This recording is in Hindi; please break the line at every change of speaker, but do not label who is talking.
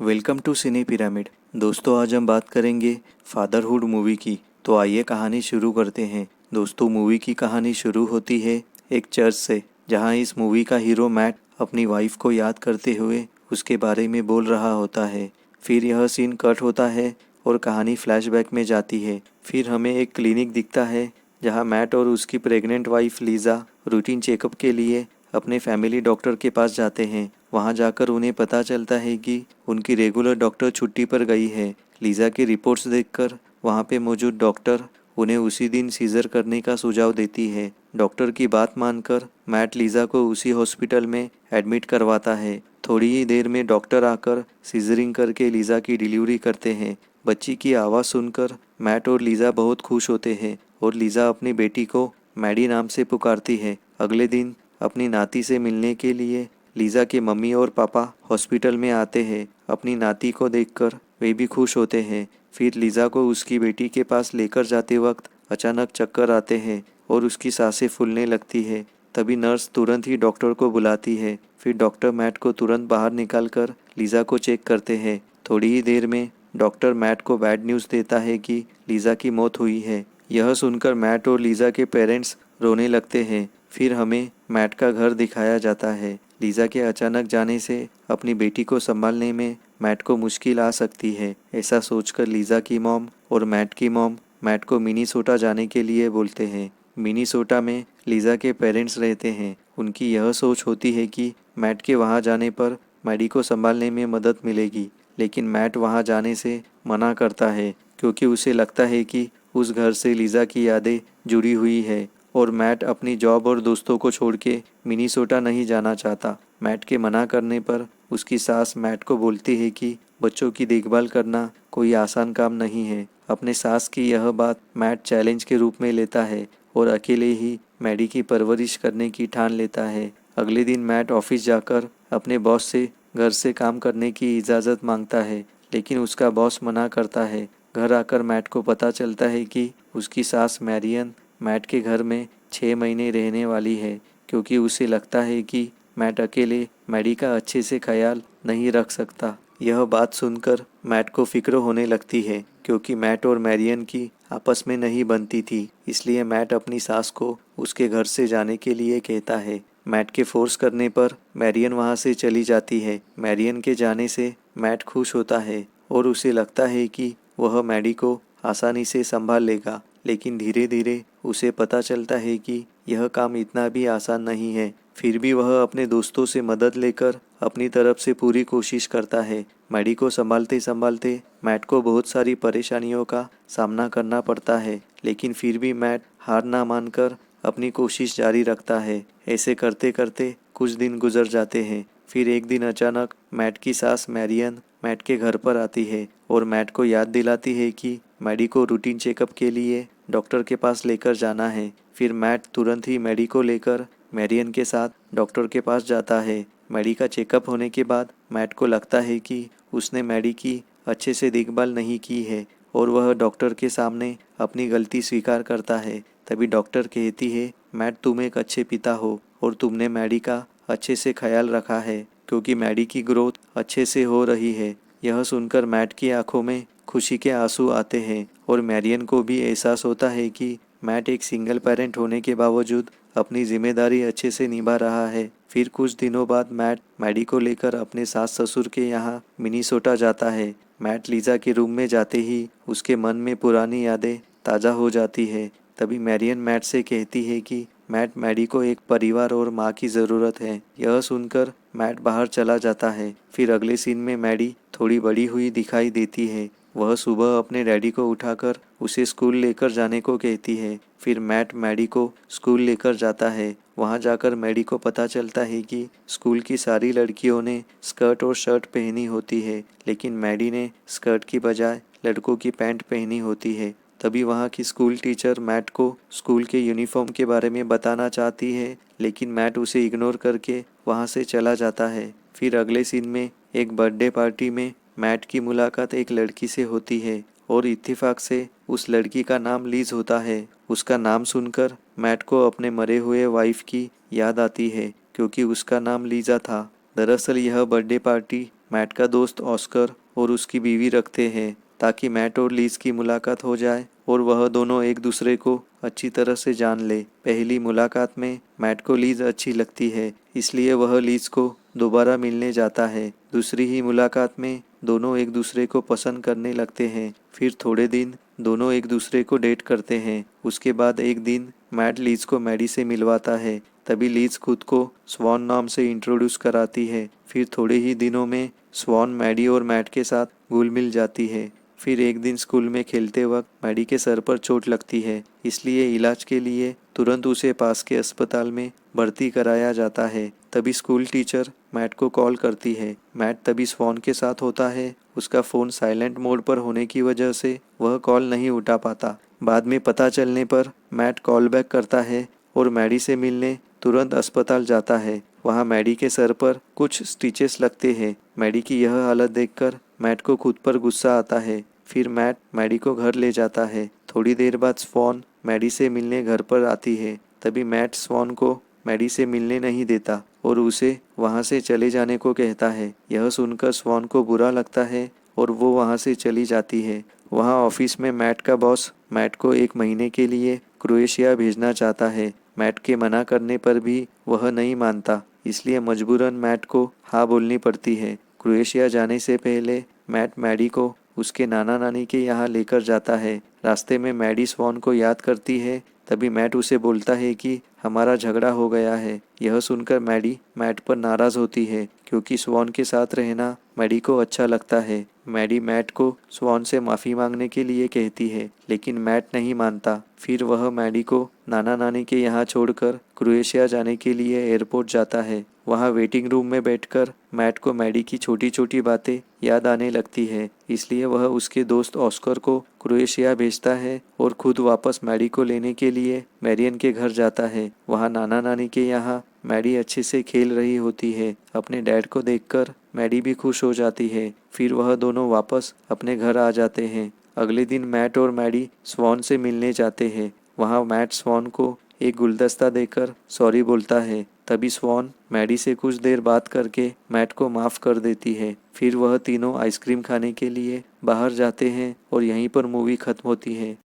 Welcome to cine pyramid. दोस्तों, आज हम बात करेंगे फादरहुड मूवी की। तो आइए कहानी शुरू करते हैं। दोस्तों, मूवी की कहानी शुरू होती है एक चर्च से, जहां इस मूवी का हीरो मैट अपनी वाइफ को याद करते हुए उसके बारे में बोल रहा होता है। फिर यह सीन कट होता है और कहानी फ्लैशबैक में जाती है। फिर हमें एक क्लिनिक दिखता है जहां मैट और उसकी pregnant wife Lisa routine checkup के लिए अपने फैमिली डॉक्टर के पास जाते हैं। वहां जाकर उन्हें पता चलता है कि उनकी रेगुलर डॉक्टर छुट्टी पर गई है। लीजा की रिपोर्ट्स देखकर वहां पे मौजूद डॉक्टर उन्हें उसी दिन सीजर करने का सुझाव देती है। डॉक्टर की बात मानकर मैट लीजा को उसी हॉस्पिटल में एडमिट करवाता है। थोड़ी ही देर में डॉक्टर आकर सीजरिंग करके लीजा की डिलीवरी करते हैं। बच्ची की आवाज़ सुनकर मैट और लीजा बहुत खुश होते हैं और लीजा अपनी बेटी को मैडी नाम से पुकारती है। अगले दिन अपनी नाती से मिलने के लिए लीजा के मम्मी और पापा हॉस्पिटल में आते हैं। अपनी नाती को देखकर वे भी खुश होते हैं। फिर लीजा को उसकी बेटी के पास लेकर जाते वक्त अचानक चक्कर आते हैं और उसकी सांसें फूलने लगती है। तभी नर्स तुरंत ही डॉक्टर को बुलाती है। फिर डॉक्टर मैट को तुरंत बाहर निकालकर लीजा को चेक करते हैं। थोड़ी ही देर में डॉक्टर मैट को बैड न्यूज़ देता है कि लीजा की मौत हुई है। यह सुनकर मैट और लीजा के पेरेंट्स रोने लगते हैं। फिर हमें मैट का घर दिखाया जाता है। लीजा के अचानक जाने से अपनी बेटी को संभालने में मैट को मुश्किल आ सकती है। ऐसा सोचकर लीजा की मॉम और मैट की मॉम मैट को मिनीसोटा जाने के लिए बोलते हैं। मिनीसोटा में लीजा के पेरेंट्स रहते हैं। उनकी यह सोच होती है कि मैट के वहाँ जाने पर मैडी को संभालने में मदद मिलेगी, लेकिन मैट वहाँ जाने से मना करता है क्योंकि उसे लगता है कि उस घर से लीजा की यादें जुड़ी हुई है और मैट अपनी जॉब और दोस्तों को छोड़ के मिनीसोटा नहीं जाना चाहता। मैट के मना करने पर उसकी सास मैट को बोलती है कि बच्चों की देखभाल करना कोई आसान काम नहीं है। अपने सास की यह बात मैट चैलेंज के रूप में लेता है और अकेले ही मैडी की परवरिश करने की ठान लेता है। अगले दिन मैट ऑफिस जाकर अपने बॉस से घर से काम करने की इजाज़त मांगता है, लेकिन उसका बॉस मना करता है। घर आकर मैट को पता चलता है कि उसकी सास मैरियन मैट के घर में 6 महीने रहने वाली है, क्योंकि उसे लगता है कि मैट अकेले मैडी का अच्छे से ख्याल नहीं रख सकता। यह बात सुनकर मैट को फिक्र होने लगती है, क्योंकि मैट और मैरियन की आपस में नहीं बनती थी। इसलिए मैट अपनी सास को उसके घर से जाने के लिए कहता है। मैट के फोर्स करने पर मैरियन वहाँ से चली जाती है। मैरियन के जाने से मैट खुश होता है और उसे लगता है कि वह मैडी को आसानी से संभाल लेगा, लेकिन धीरे धीरे उसे पता चलता है कि यह काम इतना भी आसान नहीं है। फिर भी वह अपने दोस्तों से मदद लेकर अपनी तरफ से पूरी कोशिश करता है। मैडी को संभालते संभालते मैट को बहुत सारी परेशानियों का सामना करना पड़ता है, लेकिन फिर भी मैट हार ना मानकर अपनी कोशिश जारी रखता है। ऐसे करते करते कुछ दिन गुजर जाते हैं। फिर एक दिन अचानक मैट की सास मैरियन मैट के घर पर आती है और मैट को याद दिलाती है कि मैडी को रूटीन चेकअप के लिए डॉक्टर के पास लेकर जाना है। फिर मैट तुरंत ही मैडी को लेकर मैरियन के साथ डॉक्टर के पास जाता है। मैडी का चेकअप होने के बाद मैट को लगता है कि उसने मैडी की अच्छे से देखभाल नहीं की है और वह डॉक्टर के सामने अपनी गलती स्वीकार करता है। तभी डॉक्टर कहती है, मैट तुम एक अच्छे पिता हो और तुमने मैडी का अच्छे से ख्याल रखा है, क्योंकि मैडी की ग्रोथ अच्छे से हो रही है। यह सुनकर मैट की आंखों में खुशी के आंसू आते हैं और मैरियन को भी एहसास होता है कि मैट एक सिंगल पेरेंट होने के बावजूद अपनी जिम्मेदारी अच्छे से निभा रहा है। फिर कुछ दिनों बाद मैट मैडी को लेकर अपने सास ससुर के यहाँ मिनीसोटा जाता है। मैट लीजा के रूम में जाते ही उसके मन में पुरानी यादें ताज़ा हो जाती है। तभी मैरियन मैट से कहती है कि मैडी को एक परिवार और माँ की ज़रूरत है। यह सुनकर मैट बाहर चला जाता है। फिर अगले सीन में मैडी थोड़ी बड़ी हुई दिखाई देती है। वह सुबह अपने डैडी को उठाकर उसे स्कूल लेकर जाने को कहती है। फिर मैट मैडी को स्कूल लेकर जाता है। वहां जाकर मैडी को पता चलता है कि स्कूल की सारी लड़कियों ने स्कर्ट और शर्ट पहनी होती है, लेकिन मैडी ने स्कर्ट की बजाय लड़कों की पैंट पहनी होती है। तभी वहाँ की स्कूल टीचर मैट को स्कूल के यूनिफॉर्म के बारे में बताना चाहती है, लेकिन मैट उसे इग्नोर करके वहाँ से चला जाता है। फिर अगले सीन में एक बर्थडे पार्टी में मैट की मुलाकात एक लड़की से होती है और इत्तेफाक से उस लड़की का नाम लीज होता है। उसका नाम सुनकर मैट को अपने मरे हुए वाइफ की याद आती है, क्योंकि उसका नाम लीजा था। दरअसल यह बर्थडे पार्टी मैट का दोस्त ऑस्कर और उसकी बीवी रखते हैं ताकि मैट और लीज की मुलाकात हो जाए और वह दोनों एक दूसरे को अच्छी तरह से जान ले। पहली मुलाकात में मैट को लीज अच्छी लगती है, इसलिए वह लीज को दोबारा मिलने जाता है। दूसरी ही मुलाकात में दोनों एक दूसरे को पसंद करने लगते हैं। फिर थोड़े दिन दोनों एक दूसरे को डेट करते हैं। उसके बाद एक दिन मैट लीज को मैडी से मिलवाता है। तभी लीज खुद को स्वॉन नाम से इंट्रोड्यूस कराती है। फिर थोड़े ही दिनों में स्वॉन मैडी और मैट के साथ घुल मिल जाती है। फिर एक दिन स्कूल में खेलते वक्त मैडी के सर पर चोट लगती है, इसलिए इलाज के लिए तुरंत उसे पास के अस्पताल में भर्ती कराया जाता है। तभी स्कूल टीचर मैट को कॉल करती है। मैट तभी स्वॉन के साथ होता है। उसका फ़ोन साइलेंट मोड पर होने की वजह से वह कॉल नहीं उठा पाता। बाद में पता चलने पर मैट कॉल बैक करता है और मैडी से मिलने तुरंत अस्पताल जाता है। वहाँ मैडी के सर पर कुछ स्टिचेस लगते हैं। मैडी की यह हालत देखकर मैट को खुद पर गुस्सा आता है। फिर मैट मैडी को घर ले जाता है। थोड़ी देर बाद स्वॉन मैडी से मिलने घर पर आती है। तभी मैट स्वॉन को मैडी से मिलने नहीं देता और उसे वहाँ से चले जाने को कहता है। यह सुनकर स्वॉन को बुरा लगता है और वो वहाँ से चली जाती है। वहाँ ऑफिस में मैट का बॉस मैट को 1 महीने के लिए क्रोएशिया भेजना चाहता है। मैट के मना करने पर भी वह नहीं मानता, इसलिए मजबूरन मैट को हाँ बोलनी पड़ती है। क्रोएशिया जाने से पहले मैट मैडी को उसके नाना नानी के यहाँ लेकर जाता है। रास्ते में मैडी स्वॉन को याद करती है। तभी मैट उसे बोलता है कि हमारा झगड़ा हो गया है। यह सुनकर मैडी मैट पर नाराज होती है क्योंकि स्वॉन के साथ रहना मैडी को अच्छा लगता है। मैडी मैट को स्वॉन से माफ़ी मांगने के लिए कहती है, लेकिन मैट नहीं मानता। फिर वह मैडी को नाना नानी के यहाँ छोड़कर क्रोएशिया जाने के लिए एयरपोर्ट जाता है। वहाँ वेटिंग रूम में बैठकर मैट को मैडी की छोटी छोटी बातें याद आने लगती है, इसलिए वह उसके दोस्त ऑस्कर को क्रोएशिया भेजता है और खुद वापस मैडी को लेने के लिए मैरियन के घर जाता है। वहाँ नाना नानी के यहाँ मैडी अच्छे से खेल रही होती है। अपने डैड को देखकर मैडी भी खुश हो जाती है। फिर वह दोनों वापस अपने घर आ जाते हैं। अगले दिन मैट और मैडी स्वॉन से मिलने जाते हैं। वहाँ मैट स्वॉन को एक गुलदस्ता देकर सॉरी बोलता है। तभी स्वॉन मैडी से कुछ देर बात करके मैट को माफ़ कर देती है। फिर वह तीनों आइसक्रीम खाने के लिए बाहर जाते हैं और यहीं पर मूवी खत्म होती है।